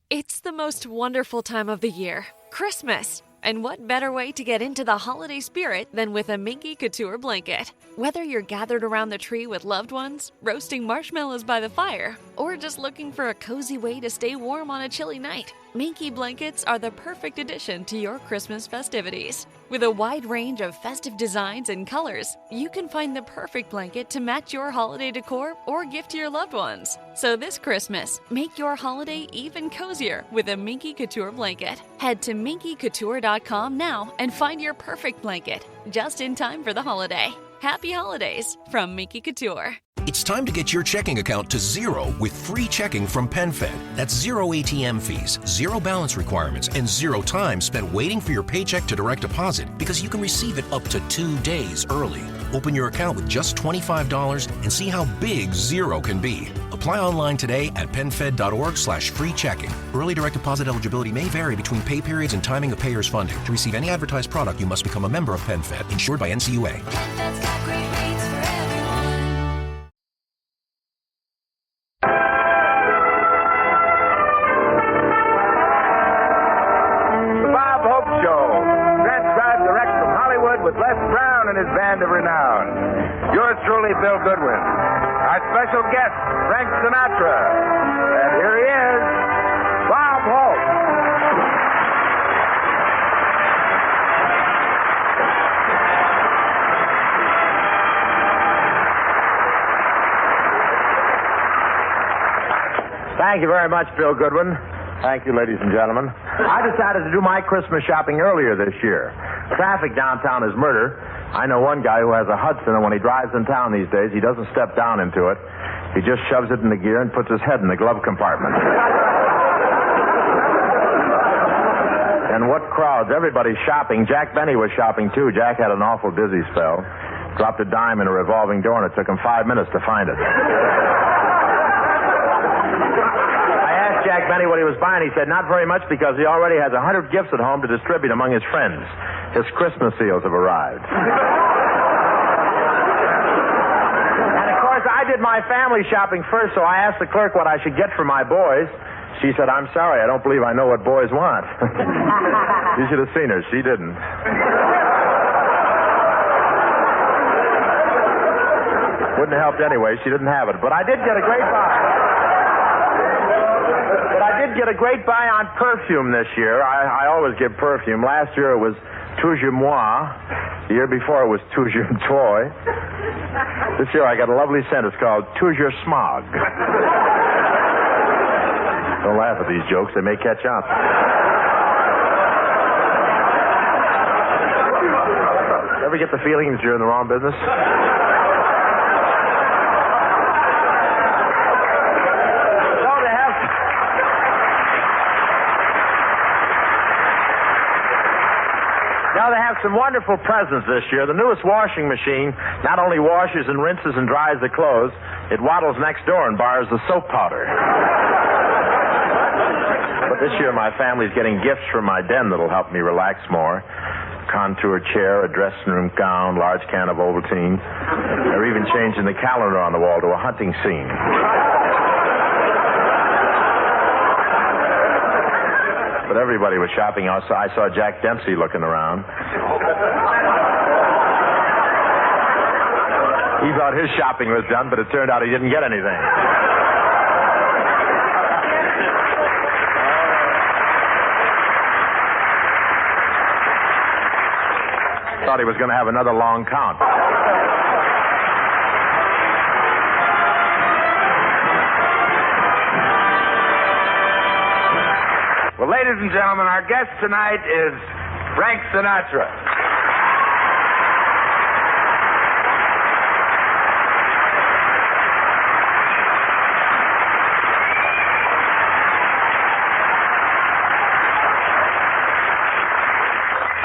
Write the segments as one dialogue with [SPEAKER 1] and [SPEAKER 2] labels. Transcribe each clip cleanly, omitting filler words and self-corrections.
[SPEAKER 1] It's the most wonderful time of the year, Christmas. And what better way to get into the holiday spirit than with a Minky Couture blanket? Whether you're gathered around the tree with loved ones, roasting marshmallows by the fire, or just looking for a cozy way to stay warm on a chilly night, Minky blankets are the perfect addition to your Christmas festivities. With a wide range of festive designs and colors, you can find the perfect blanket to match your holiday decor or gift to your loved ones. So this Christmas, make your holiday even cozier with a Minky Couture blanket. Head to minkycouture.com now and find your perfect blanket, just in time for the holiday. Happy holidays from Minky Couture.
[SPEAKER 2] It's time to get your checking account to zero with free checking from PenFed. That's zero ATM fees, zero balance requirements, and zero time spent waiting for your paycheck to direct deposit because you can receive it up to 2 days early. Open your account with just $25 and see how big zero can be. Apply online today at penfed.org/free checking. Early direct deposit eligibility may vary between pay periods and timing of payer's funding. To receive any advertised product, you must become a member of PenFed, insured by NCUA.
[SPEAKER 3] PenFed's got great rates for everyone.
[SPEAKER 4] The Bob Hope Show, transcribed direct from Hollywood with Les Brown and his band of renown. Yours truly, Bill Goodwin. Our special guest, Frank Sinatra. And here he is, Bob Hope. Thank you very much, Bill Goodwin. Thank you, ladies and gentlemen. I decided to do my Christmas shopping earlier this year. Traffic downtown is murder. I know one guy who has a Hudson, and when he drives in town these days, he doesn't step down into it. He just shoves it in the gear and puts his head in the glove compartment. And what crowds. Everybody's shopping. Jack Benny was shopping, too. Jack had an awful dizzy spell. Dropped a dime in a revolving door, and it took him 5 minutes to find it. Jack Benny what he was buying. He said not very much because he already has 100 gifts at home to distribute among his friends. His Christmas seals have arrived. And of course, I did my family shopping first, so I asked the clerk what I should get for my boys. She said, "I'm sorry, I don't believe I know what boys want." You should have seen her. She didn't. Wouldn't have helped anyway. She didn't have it. But I did get a great buy. Get a great buy on perfume this year. I always get perfume. Last year it was Toujours Moi. The year before it was Toujours Toi. This year I got a lovely scent. It's called Toujours Smog. Don't laugh at these jokes. They may catch on. Ever get the feeling that you're in the wrong business? Now they have some wonderful presents this year. The newest washing machine not only washes and rinses and dries the clothes, it waddles next door and borrows the soap powder. But this year my family's getting gifts from my den that'll help me relax more. Contour chair, a dressing room gown, large can of Ovaltine. They're even changing the calendar on the wall to a hunting scene. But everybody was shopping. I saw Jack Dempsey looking around. He thought his shopping was done, but it turned out he didn't get anything. Thought he was going to have another long count. Well, ladies and gentlemen, our guest tonight is Frank Sinatra.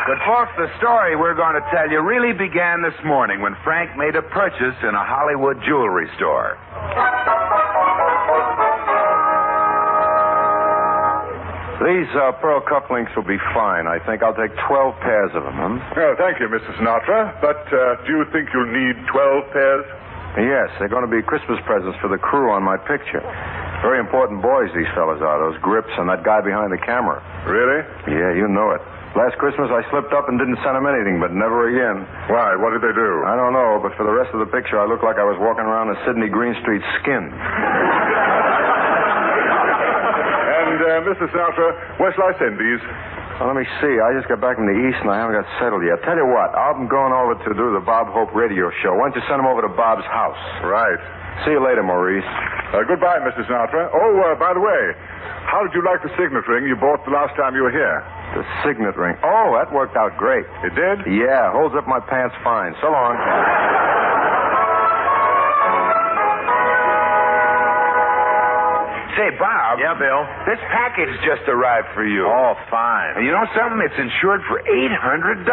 [SPEAKER 4] But, folks, the story we're going to tell you really began this morning when Frank made a purchase in a Hollywood jewelry store.
[SPEAKER 5] These pearl cufflinks will be fine. I think I'll take 12 pairs of them, huh?
[SPEAKER 6] Oh, thank you, Mr. Sinatra. But do you think you'll need 12 pairs?
[SPEAKER 5] Yes, they're going to be Christmas presents for the crew on my picture. Very important boys, these fellas are. Those grips and that guy behind the camera.
[SPEAKER 6] Really?
[SPEAKER 5] Yeah, you know it. Last Christmas, I slipped up and didn't send them anything, but never again.
[SPEAKER 6] Why? What did they do?
[SPEAKER 5] I don't know, but for the rest of the picture, I looked like I was walking around in Sidney Greenstreet's skin.
[SPEAKER 6] And, Mr. Sinatra, where shall I send these?
[SPEAKER 5] Well, let me see. I just got back from the East, and I haven't got settled yet. Tell you what, I'm going over to do the Bob Hope radio show. Why don't you send them over to Bob's house?
[SPEAKER 6] Right.
[SPEAKER 5] See you later, Maurice.
[SPEAKER 6] Goodbye, Mr. Sinatra. Oh, by the way, how did you like the signet ring you bought the last time you were here?
[SPEAKER 5] The signet ring. Oh, that worked out great.
[SPEAKER 6] It did?
[SPEAKER 5] Yeah, holds up my pants fine. So long.
[SPEAKER 7] Say, Bob.
[SPEAKER 4] Yeah, Bill?
[SPEAKER 7] This package just arrived for you.
[SPEAKER 4] Oh, fine.
[SPEAKER 7] And you know something? It's insured for $800.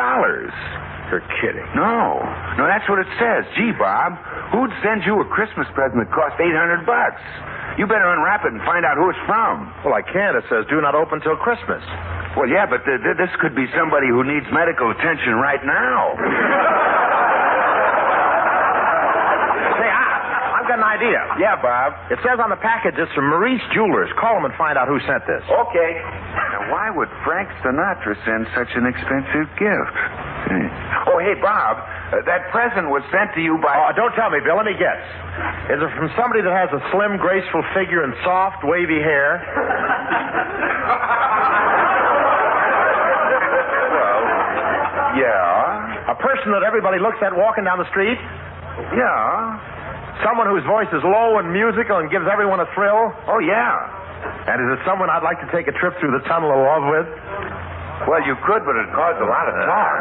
[SPEAKER 4] You're kidding.
[SPEAKER 7] No, that's what it says. Gee, Bob, who'd send you a Christmas present that cost $800? You better unwrap it and find out who it's from.
[SPEAKER 4] Well, I can't. It says do not open till Christmas.
[SPEAKER 7] Well, yeah, but this could be somebody who needs medical attention right now.
[SPEAKER 4] Say, I've got an idea.
[SPEAKER 7] Yeah, Bob.
[SPEAKER 4] It says on the package it's from Maurice Jewelers. Call them and find out who sent this.
[SPEAKER 7] Okay. Now, why would Frank Sinatra send such an expensive gift? Oh, hey, Bob, that present was sent to you by...
[SPEAKER 4] Oh, don't tell me, Bill. Let me guess. Is it from somebody that has a slim, graceful figure and soft, wavy hair?
[SPEAKER 7] Well, yeah.
[SPEAKER 4] A person that everybody looks at walking down the street?
[SPEAKER 7] Yeah.
[SPEAKER 4] Someone whose voice is low and musical and gives everyone a thrill?
[SPEAKER 7] Oh, yeah.
[SPEAKER 4] And is it someone I'd like to take a trip through the tunnel of love with?
[SPEAKER 7] Well, you could, but it'd cause a lot of talk.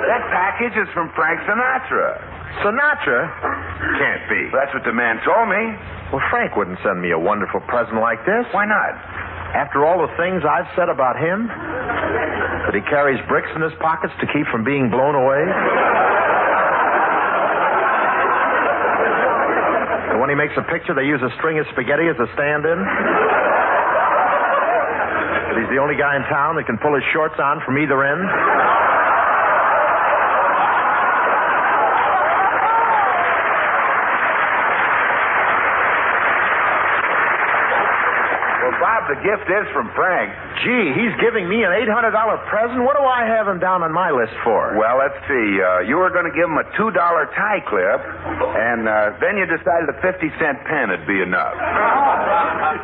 [SPEAKER 7] That package is from Frank Sinatra.
[SPEAKER 4] Sinatra?
[SPEAKER 7] Can't be. That's what the man told me.
[SPEAKER 4] Well, Frank wouldn't send me a wonderful present like this.
[SPEAKER 7] Why not?
[SPEAKER 4] After all the things I've said about him? That he carries bricks in his pockets to keep from being blown away? And when he makes a picture, they use a string of spaghetti as a stand-in? That he's the only guy in town that can pull his shorts on from either end?
[SPEAKER 7] Bob, the gift is from Frank.
[SPEAKER 4] Gee, he's giving me an $800 present? What do I have him down on my list for?
[SPEAKER 7] Well, let's see. You were going to give him a $2 tie clip, and then you decided a 50-cent pen would be enough.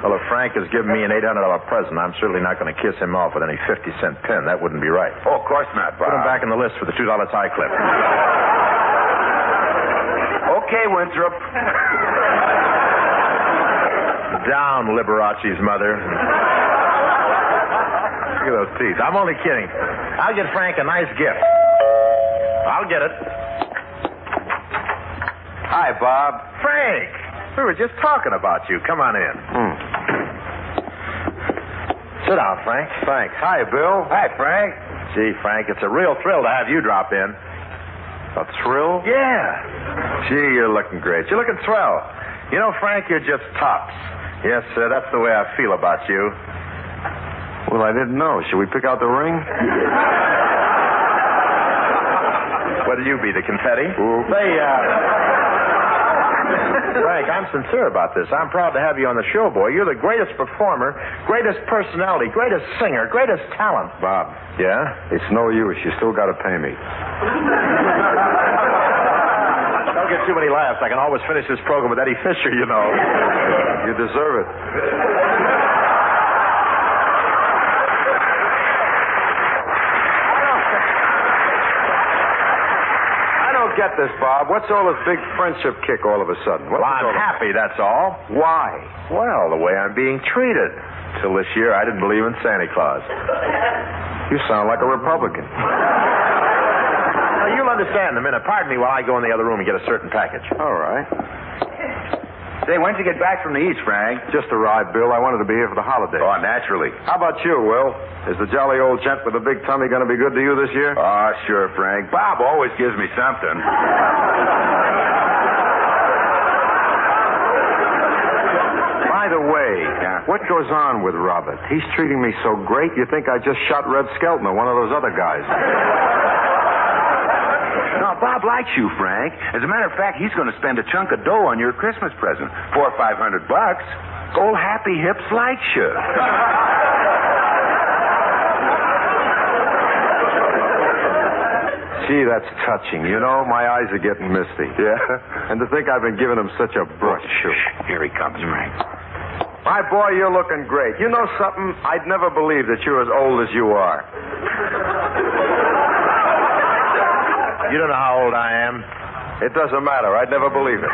[SPEAKER 4] Well, if Frank has given me an $800 present, I'm certainly not going to kiss him off with any 50-cent pen. That wouldn't be right.
[SPEAKER 7] Oh, of course not, Bob.
[SPEAKER 4] Put him back in the list for the $2 tie clip.
[SPEAKER 7] Okay, Winthrop.
[SPEAKER 4] Down, Liberace's mother. Look at those teeth. I'm only kidding. I'll get Frank a nice gift. I'll get it.
[SPEAKER 5] Hi, Bob.
[SPEAKER 4] Frank! We were just talking about you. Come on in. Sit down, Frank.
[SPEAKER 5] Thanks. Hi, Bill.
[SPEAKER 7] Hi, Frank.
[SPEAKER 4] Gee, Frank, it's a real thrill to have you drop in.
[SPEAKER 5] A thrill?
[SPEAKER 4] Yeah. Gee, you're looking great. You're looking swell. You know, Frank, you're just tops. Yes, sir, that's the way I feel about you.
[SPEAKER 5] Well, I didn't know. Should we pick out the ring?
[SPEAKER 4] What'll you be, the confetti?
[SPEAKER 5] Ooh.
[SPEAKER 4] Say, Frank, I'm sincere about this. I'm proud to have you on the show, boy. You're the greatest performer, greatest personality, greatest singer, greatest talent.
[SPEAKER 5] Bob.
[SPEAKER 4] Yeah?
[SPEAKER 5] It's no use. You still got to pay me.
[SPEAKER 4] Don't get too many laughs. I can always finish this program with Eddie Fisher, you know.
[SPEAKER 5] You deserve it. I don't get this, Bob. What's all this big friendship kick all of a sudden?
[SPEAKER 4] Well, I'm happy, that's all.
[SPEAKER 5] Why?
[SPEAKER 4] Well, the way I'm being treated. Till this year, I didn't believe in Santa Claus.
[SPEAKER 5] You sound like a Republican.
[SPEAKER 4] Now, you'll understand in a minute. Pardon me while I go in the other room and get a certain package.
[SPEAKER 5] All right.
[SPEAKER 7] Say, when'd you get back from the East, Frank?
[SPEAKER 5] Just arrived, Bill. I wanted to be here for the holidays.
[SPEAKER 7] Oh, naturally.
[SPEAKER 5] How about you, Will? Is the jolly old gent with the big tummy going to be good to you this year?
[SPEAKER 7] Oh, sure, Frank. Bob always gives me something.
[SPEAKER 5] By the way, what goes on with Robert? He's treating me so great, you think I just shot Red Skelton or one of those other guys.
[SPEAKER 7] No, Bob likes you, Frank. As a matter of fact, he's going to spend a chunk of dough on your Christmas present. $400 or $500. Old Happy Hips likes you.
[SPEAKER 5] Gee, that's touching. You know, my eyes are getting misty. Yeah? And to think I've been giving him such a brush.
[SPEAKER 7] Shh. Here he comes, Frank.
[SPEAKER 5] My boy, you're looking great. You know something? I'd never believe that you're as old as you are.
[SPEAKER 4] You don't know how old I am.
[SPEAKER 5] It doesn't matter. I'd never believe it.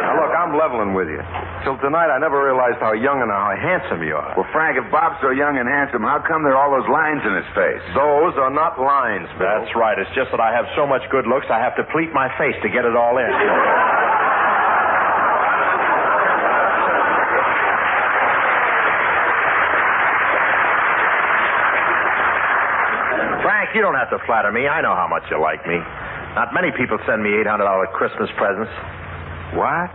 [SPEAKER 5] Now, look, I'm leveling with you. Till tonight, I never realized how young and how handsome you are.
[SPEAKER 7] Well, Frank, if Bob's so young and handsome, how come there are all those lines in his face?
[SPEAKER 5] Those are not lines, Bill.
[SPEAKER 4] That's right. It's just that I have so much good looks, I have to pleat my face to get it all in. Frank, you don't have to flatter me. I know how much you like me. Not many people send me $800 Christmas presents.
[SPEAKER 5] What?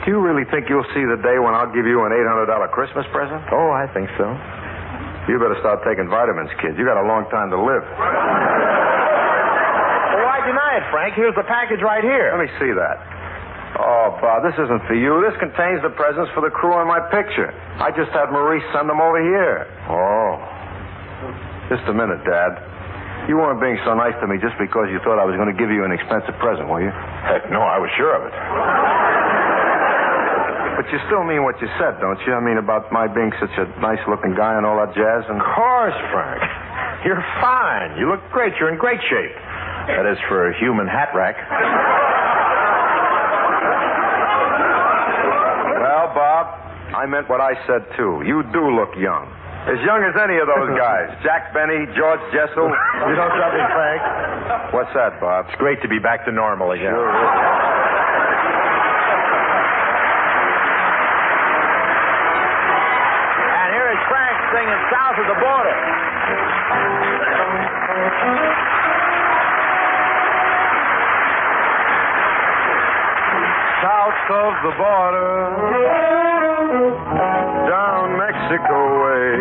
[SPEAKER 5] Do you really think you'll see the day when I'll give you an $800 Christmas present?
[SPEAKER 4] Oh, I think so.
[SPEAKER 5] You better start taking vitamins, kid. You got a long time to live.
[SPEAKER 4] Well, why deny it, Frank? Here's the package right here.
[SPEAKER 5] Let me see that. Oh, Bob, this isn't for you. This contains the presents for the crew on my picture. I just had Maurice send them over here. Oh. Just a minute, Dad. You weren't being so nice to me just because you thought I was going to give you an expensive present, were you?
[SPEAKER 4] Heck, no, I was sure of it.
[SPEAKER 5] But you still mean what you said, don't you? I mean, about my being such a nice-looking guy and all that jazz. And
[SPEAKER 4] Of course, Frank. You're fine. You look great. You're in great shape. That is for a human hat rack.
[SPEAKER 5] Well, Bob, I meant what I said, too. You do look young. As young as any of those guys. Jack Benny, George Jessel.
[SPEAKER 4] You know something, Frank?
[SPEAKER 5] What's that, Bob?
[SPEAKER 4] It's great to be back to normal again.
[SPEAKER 5] Sure is.
[SPEAKER 4] And here is Frank singing South of the Border.
[SPEAKER 5] South of the border, down Mexico way.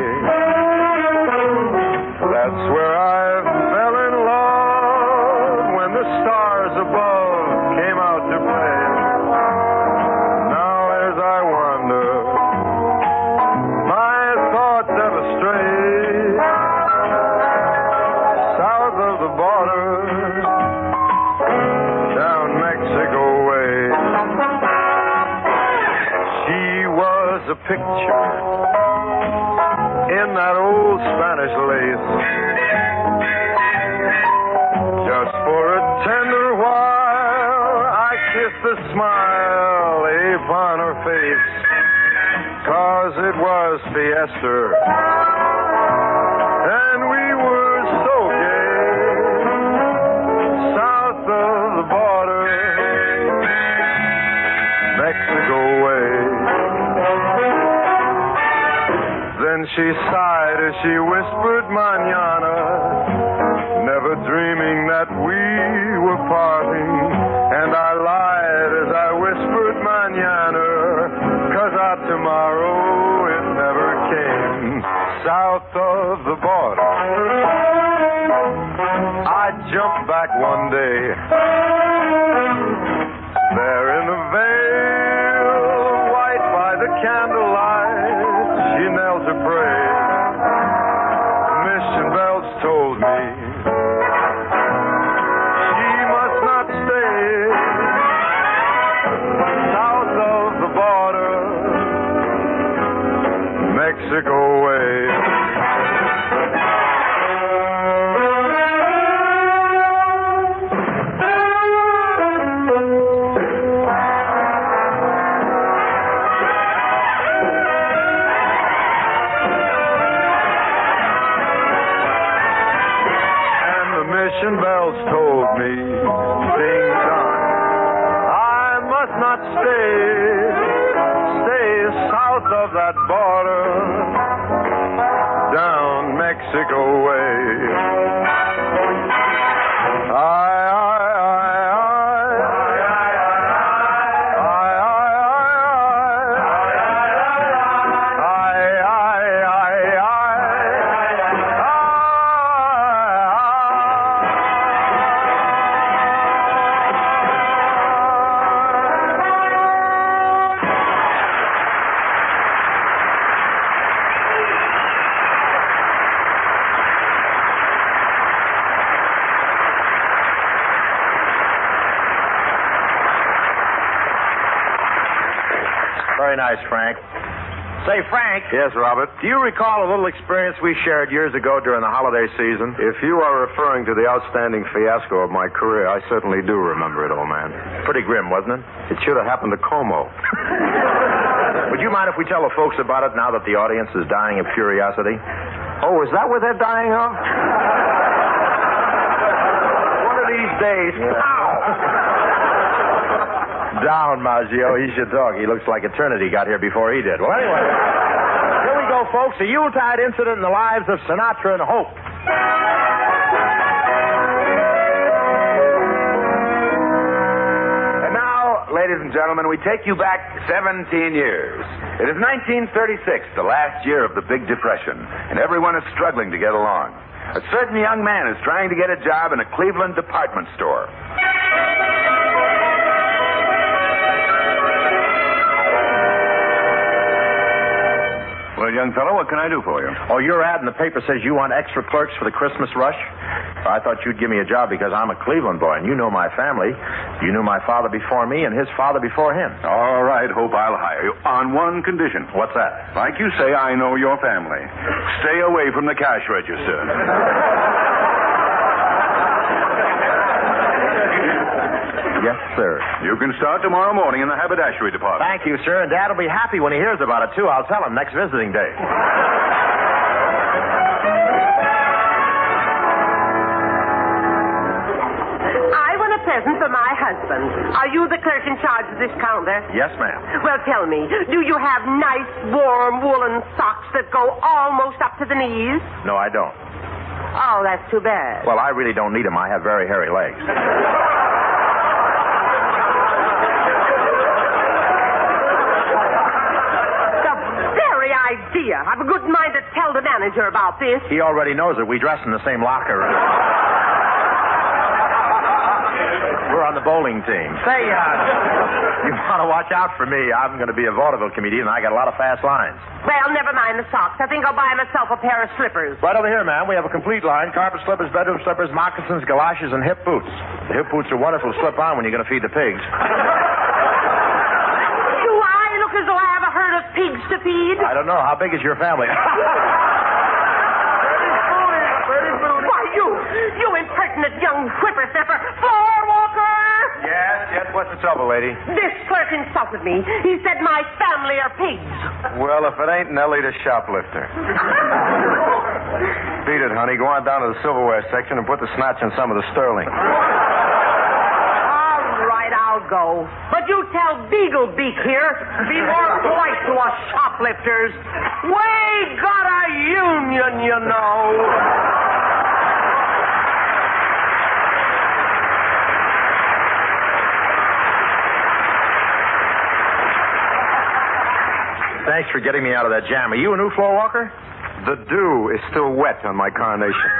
[SPEAKER 5] That's where I fell in love when the stars above came out to play. Now as I wander, my thoughts ever stray. South of the border, down Mexico way. She was a picture in that old Spanish lace. Just for a tender while, I kissed the smile upon her face. 'Cause it was fiesta, and we were so gay. South of the border, Mexico way. Then she sighed as she whispered mañana, never dreaming that we were parting. And I lied as I whispered mañana, 'cause our tomorrow, it never came. South of the border, I jumped back one day. There in the veil, white by the candlelight, she knelt to pray. Mission bells told me she must not stay. South of the border, Mexico way. Mission bells told me, ding dong, I must not stay south of that border, down Mexico way.
[SPEAKER 4] Very nice, Frank. Say, Frank.
[SPEAKER 5] Yes, Robert?
[SPEAKER 4] Do you recall a little experience we shared years ago during the holiday season?
[SPEAKER 5] If you are referring to the outstanding fiasco of my career, I certainly do remember it, old man.
[SPEAKER 4] Pretty grim, wasn't it?
[SPEAKER 5] It should have happened to Como.
[SPEAKER 4] Would you mind if we tell the folks about it now that the audience is dying of curiosity?
[SPEAKER 5] Oh, is that what they're dying of?
[SPEAKER 4] One of these days. Yeah. Down, Maggio. He should talk. He looks like eternity got here before he did. Well, anyway, here we go, folks. A Yuletide incident in the lives of Sinatra and Hope.
[SPEAKER 7] And now, ladies and gentlemen, we take you back 17 years. It is 1936, the last year of the Big Depression, and everyone is struggling to get along. A certain young man is trying to get a job in a Cleveland department store.
[SPEAKER 5] Well, young fellow, what can I do for you?
[SPEAKER 4] Oh, your ad in the paper says you want extra clerks for the Christmas rush? I thought you'd give me a job because I'm a Cleveland boy, and you know my family. You knew my father before me and his father before him.
[SPEAKER 5] All right, Hope, I'll hire you. On one condition.
[SPEAKER 4] What's that?
[SPEAKER 5] Like you say, I know your family. Stay away from the cash register.
[SPEAKER 4] Yes, sir.
[SPEAKER 5] You can start tomorrow morning in the haberdashery department.
[SPEAKER 4] Thank you, sir, and Dad will be happy when he hears about it, too. I'll tell him next visiting day.
[SPEAKER 8] I want a present for my husband. Are you the clerk in charge of this counter?
[SPEAKER 4] Yes, ma'am.
[SPEAKER 8] Well, tell me, do you have nice, warm, woolen socks that go almost up to the knees?
[SPEAKER 4] No, I don't.
[SPEAKER 8] Oh, that's too bad.
[SPEAKER 4] Well, I really don't need them. I have very hairy legs.
[SPEAKER 8] Idea. I've a good mind to tell the manager about this.
[SPEAKER 4] He already knows it. We dress in the same locker. We're on the bowling team. Say, you want to watch out for me. I'm going to be a vaudeville comedian, and I got a lot of fast lines.
[SPEAKER 8] Well, never mind the socks. I think I'll buy myself a pair of slippers.
[SPEAKER 4] Right over here, ma'am. We have a complete line. Carpet slippers, bedroom slippers, moccasins, galoshes, and hip boots. The hip boots are wonderful to slip on when you're going to feed the pigs.
[SPEAKER 8] As though I have a herd of pigs to feed?
[SPEAKER 4] I don't know. How big is your family?
[SPEAKER 8] Why, you impertinent young whippersnapper. Floor walker!
[SPEAKER 4] Yes. What's the trouble, lady?
[SPEAKER 8] This clerk insulted me. He said my family are pigs.
[SPEAKER 5] Well, if it ain't Nellie the shoplifter. Beat it, honey. Go on down to the silverware section and put the snatch in some of the sterling.
[SPEAKER 8] I'll go. But you tell Beaglebeak here, be more polite to us shoplifters. We got a union, you know.
[SPEAKER 4] Thanks for getting me out of that jam. Are you a new floor walker?
[SPEAKER 5] The dew is still wet on my carnation.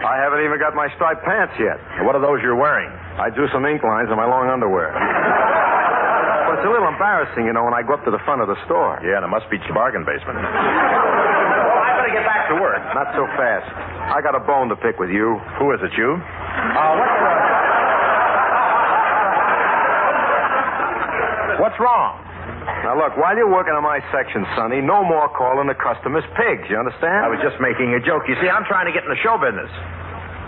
[SPEAKER 5] I haven't even got my striped pants yet.
[SPEAKER 4] What are those you're wearing?
[SPEAKER 5] I drew some ink lines on my long underwear. But it's a little embarrassing, you know, when I go up to the front of the store.
[SPEAKER 4] Yeah, and it must be your bargain basement. Well, I better get back to work.
[SPEAKER 5] Not so fast. I got a bone to pick with you.
[SPEAKER 4] Who is it, you? What's wrong?
[SPEAKER 5] Now, look, while you're working on my section, Sonny, no more calling the customers pigs, you understand?
[SPEAKER 4] I was just making a joke. You see, I'm trying to get in the show business.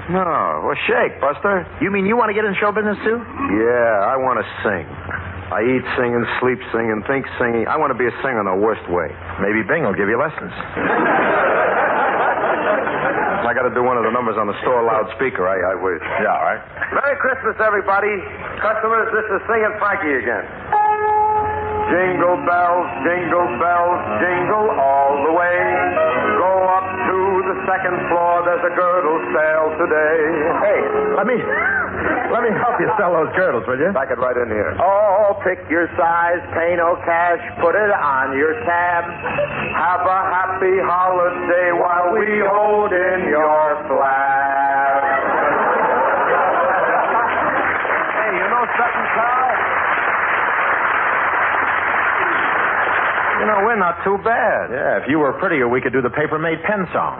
[SPEAKER 5] No. Well, shake, Buster.
[SPEAKER 4] You mean you want to get in show business, too?
[SPEAKER 5] Yeah, I want to sing. I eat singing, sleep singing, think singing. I want to be a singer in the worst way.
[SPEAKER 4] Maybe Bing will give you lessons.
[SPEAKER 5] I got to do one of the numbers on the store loudspeaker. I wait.
[SPEAKER 4] Yeah, all right.
[SPEAKER 5] Merry Christmas, everybody. Customers, this is Singing Frankie again. Jingle bells, jingle all the way. Go up to the second floor. There's a girdle sale today.
[SPEAKER 4] Hey, let me help you sell those girdles, will you?
[SPEAKER 5] Back it right in here.
[SPEAKER 4] Oh, pick your size, pay no cash, put it on your tab.
[SPEAKER 5] Have a happy holiday while we hold in your flag.
[SPEAKER 4] Hey, you know something, Carl?
[SPEAKER 5] You know, we're not too bad.
[SPEAKER 4] Yeah, if you were prettier, we could do the paper-made pen song.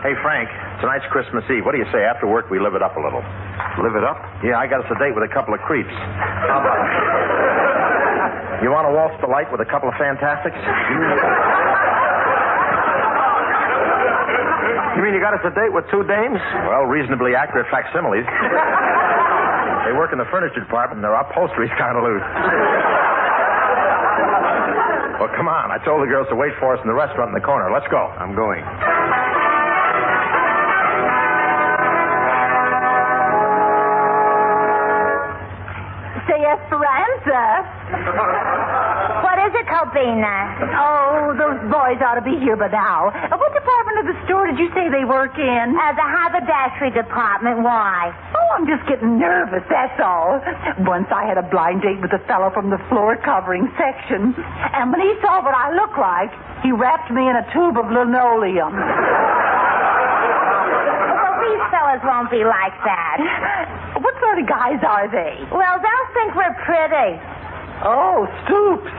[SPEAKER 4] Hey, Frank, tonight's Christmas Eve. What do you say? After work, we live it up a little.
[SPEAKER 7] Live it up?
[SPEAKER 4] Yeah, I got us a date with a couple of creeps. How about it? You want to waltz the light with a couple of fantastics? You mean you got us a date with two dames? Well, reasonably accurate facsimiles. They work in the furniture department, and their upholstery's kind of loose. Well, come on. I told the girls to wait for us in the restaurant in the corner. Let's go.
[SPEAKER 7] I'm going.
[SPEAKER 9] Say Esperanza.
[SPEAKER 10] What is it, Cobina?
[SPEAKER 9] Oh, those boys ought to be here by now. What department of the store did you say they work in?
[SPEAKER 10] The haberdashery department. Why?
[SPEAKER 9] Oh, I'm just getting nervous, that's all. Once I had a blind date with a fellow from the floor covering section. And when he saw what I look like, he wrapped me in a tube of linoleum.
[SPEAKER 10] Well, these fellas won't be like that.
[SPEAKER 9] What sort of guys are they?
[SPEAKER 10] Well, they'll think we're pretty.
[SPEAKER 9] Oh, stoops.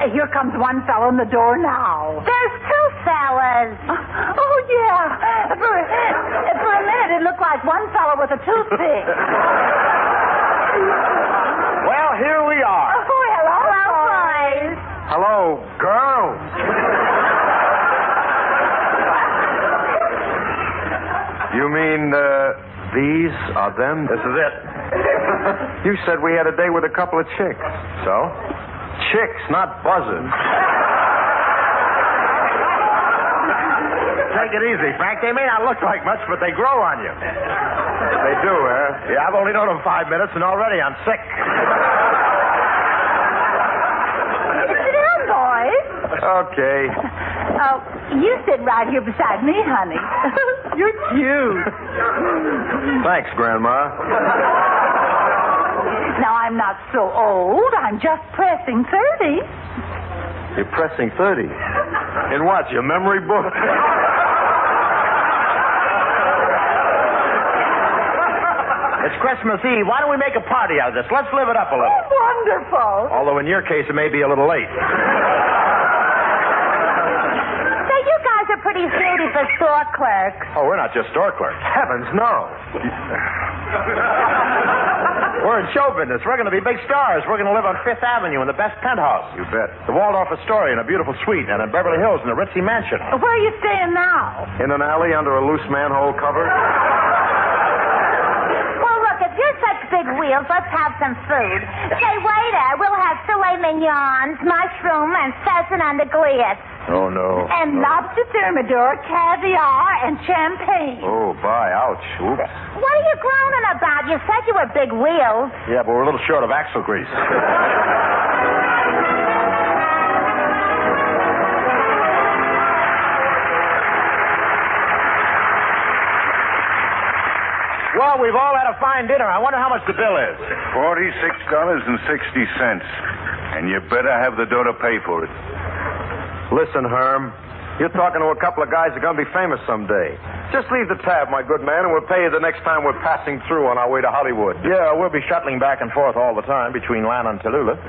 [SPEAKER 9] Hey, here comes one fellow in the door now.
[SPEAKER 10] There's two fellas.
[SPEAKER 9] Oh, yeah. For a minute, it looked like one fellow with a toothpick.
[SPEAKER 4] Well, here we are.
[SPEAKER 9] Oh, hello,
[SPEAKER 10] boys.
[SPEAKER 4] Hello, girls.
[SPEAKER 7] You mean, these are them?
[SPEAKER 4] This is it.
[SPEAKER 7] You said we had a date with a couple of chicks.
[SPEAKER 4] So? Chicks, not buzzers. Take it easy, Frank. They may not look like much, but they grow on you.
[SPEAKER 7] They do, eh?
[SPEAKER 4] Yeah, I've only known them 5 minutes, and already I'm sick.
[SPEAKER 9] Sit down, boys.
[SPEAKER 7] Okay.
[SPEAKER 9] Oh, you sit right here beside me, honey. You're cute.
[SPEAKER 7] Thanks, Grandma.
[SPEAKER 9] Now, I'm not so old. I'm just pressing 30.
[SPEAKER 7] You're pressing 30. In what, your memory book?
[SPEAKER 4] It's Christmas Eve. Why don't we make a party out of this? Let's live it up a little.
[SPEAKER 9] Oh, wonderful.
[SPEAKER 4] Although in your case, it may be a little late.
[SPEAKER 10] Say, you guys are pretty snooty for store clerks.
[SPEAKER 4] Oh, we're not just store clerks. Heavens, no. We're in show business. We're going to be big stars. We're going to live on Fifth Avenue in the best penthouse.
[SPEAKER 7] You bet.
[SPEAKER 4] The Waldorf Astoria in a beautiful suite, and in Beverly Hills in a ritzy mansion.
[SPEAKER 9] Where are you staying now?
[SPEAKER 7] In an alley under a loose manhole cover?
[SPEAKER 10] Well, look, if you're such big wheels, let's have some food. Say, waiter, we'll have filet mignons, mushroom, and pheasant on the glisse.
[SPEAKER 7] Oh, no.
[SPEAKER 9] And lobster thermidor, caviar, and champagne.
[SPEAKER 7] Oh, bye. Ouch. Oops.
[SPEAKER 10] What are you groaning about? You said you were big wheels.
[SPEAKER 4] Yeah, but we're a little short of axle grease. Well, we've all had a fine dinner. I wonder how much the bill is.
[SPEAKER 6] $46.60. And you better have the dough to pay for it.
[SPEAKER 7] Listen, Herm. You're talking to a couple of guys that are going to be famous someday. Just leave the tab, my good man, and we'll pay you the next time we're passing through on our way to Hollywood.
[SPEAKER 4] Yeah, we'll be shuttling back and forth all the time between Lana and Tallulah.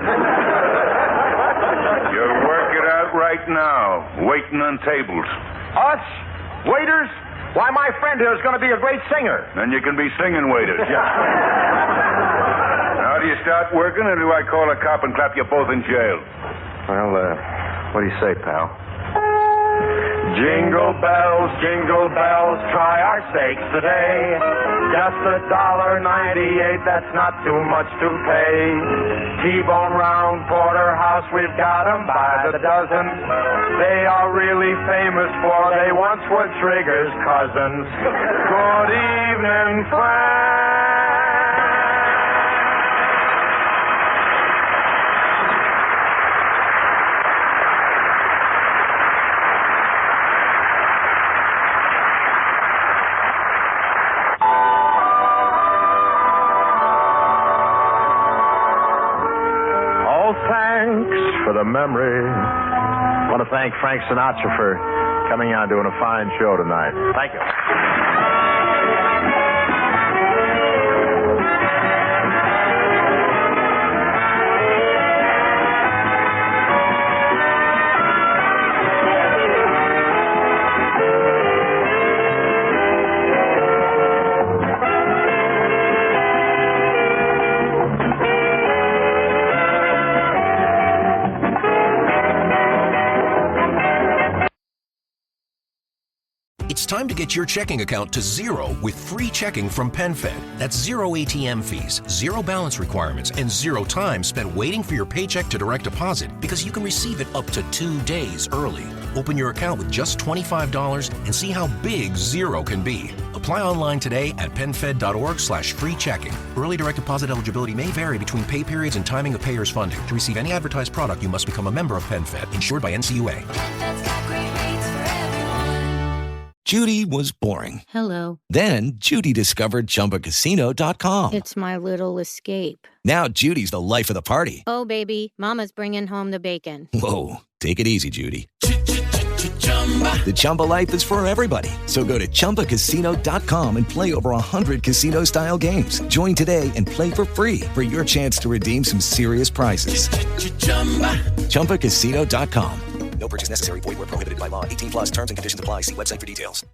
[SPEAKER 6] You'll work it out right now, waiting on tables.
[SPEAKER 4] Us? Waiters? Why, my friend here is going to be a great singer.
[SPEAKER 6] Then you can be singing waiters. Now, do you start working, or do I call a cop and clap you both in jail?
[SPEAKER 7] Well, what do you say, pal?
[SPEAKER 4] Jingle bells, try our steaks today. Just $1.98, that's not too much to pay. T-bone round porterhouse, we've got 'em by the dozen. They are really famous for they once were Trigger's cousins. Good evening, friends. For the memory. I want to thank Frank Sinatra for coming on doing a fine show tonight. Thank you.
[SPEAKER 2] It's time to get your checking account to zero with free checking from PenFed. That's zero ATM fees, zero balance requirements, and zero time spent waiting for your paycheck to direct deposit because you can receive it up to 2 days early. Open your account with just $25 and see how big zero can be. Apply online today at PenFed.org/free checking. Early direct deposit eligibility may vary between pay periods and timing of payers' funding. To receive any advertised product, you must become a member of PenFed, insured by NCUA.
[SPEAKER 3] PenFed's got great rates for everyone.
[SPEAKER 11] Judy was boring.
[SPEAKER 12] Hello.
[SPEAKER 11] Then Judy discovered ChumbaCasino.com.
[SPEAKER 12] It's my little escape.
[SPEAKER 11] Now Judy's the life of the party.
[SPEAKER 12] Oh, baby, mama's bringing home the bacon.
[SPEAKER 11] Whoa, take it easy, Judy. The Chumba life is for everybody. So go to ChumbaCasino.com and play over 100 casino-style games. Join today and play for free for your chance to redeem some serious prizes. ChumbaCasino.com. No purchase necessary. Void where prohibited by law. 18+ terms and conditions apply. See website for details.